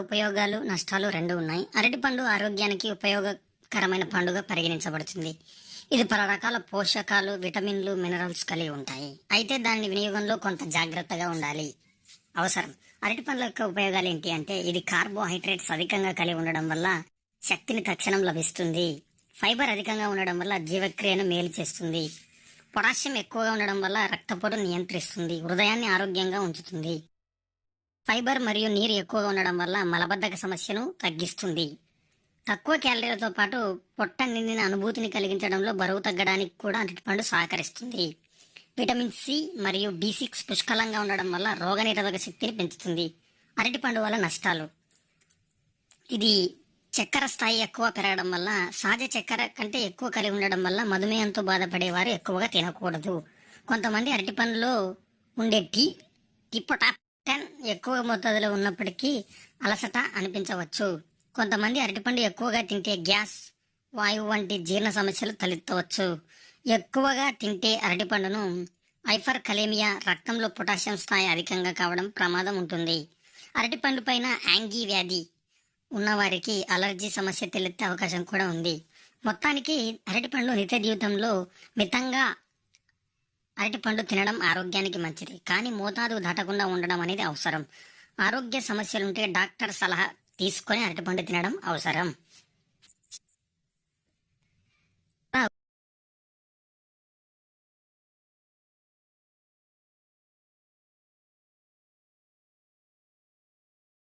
ఉపయోగాలు, నష్టాలు రెండు ఉన్నాయి. అరటిపండు ఆరోగ్యానికి ఉపయోగకరమైన పండుగ పరిగణించబడుతుంది. ఇది పలు రకాల పోషకాలు, విటమిన్లు, మినరల్స్ కలిగి ఉంటాయి. అయితే దాని వినియోగంలో కొంత జాగ్రత్తగా ఉండాలి అవసరం. అరటిపండ్ల యొక్క ఉపయోగాలు ఏంటి అంటే, ఇది కార్బోహైడ్రేట్స్ అధికంగా కలిగి ఉండడం వల్ల శక్తిని తక్షణం లభిస్తుంది. ఫైబర్ అధికంగా ఉండడం వల్ల జీవక్రియను మేలు చేస్తుంది. పొటాషియం ఎక్కువగా ఉండడం వల్ల రక్తపోటును నియంత్రిస్తుంది, హృదయాన్ని ఆరోగ్యంగా ఉంచుతుంది. ఫైబర్ మరియు నీరు ఎక్కువగా ఉండడం వల్ల మలబద్ధక సమస్యను తగ్గిస్తుంది. తక్కువ క్యాలరీలతో పాటు పొట్ట నిండిన అనుభూతిని కలిగించడంలో బరువు తగ్గడానికి కూడా అరటిపండు సహకరిస్తుంది. విటమిన్ సి మరియు B6 పుష్కలంగా ఉండడం వల్ల రోగనిరోధక శక్తిని పెంచుతుంది. అరటిపండు వల్ల నష్టాలు: ఇది చక్కెర స్థాయి ఎక్కువ పెరగడం వల్ల, సహజ చక్కెర కంటే ఎక్కువ కలిగి ఉండడం వల్ల మధుమేహంతో బాధపడేవారు ఎక్కువగా తినకూడదు. కొంతమంది అరటిపండులో ఉండే టిపోటాప్టెన్ ఎక్కువ మోతాదులో ఉన్నప్పటికీ అలసట అనిపించవచ్చు. కొంతమంది అరటిపండు ఎక్కువగా తింటే గ్యాస్, వాయువు వంటి జీర్ణ సమస్యలు తలెత్తవచ్చు. ఎక్కువగా తింటే అరటిపండును హైపర్ కలేమియా, రక్తంలో పొటాషియం స్థాయి అధికంగా కావడం ప్రమాదం ఉంటుంది. అరటిపండు పైన యాంగీ వ్యాధి ఉన్నవారికి అలర్జీ సమస్య తలెత్తే అవకాశం కూడా ఉంది. మొత్తానికి అరటిపండు నిత్య జీవితంలో మితంగా అరటిపండు తినడం ఆరోగ్యానికి మంచిది, కానీ మోతాదు దాటకుండా ఉండడం అనేది అవసరం. ఆరోగ్య సమస్యలుంటే డాక్టర్ సలహా తీసుకొని అరటిపండు తినడం అవసరం.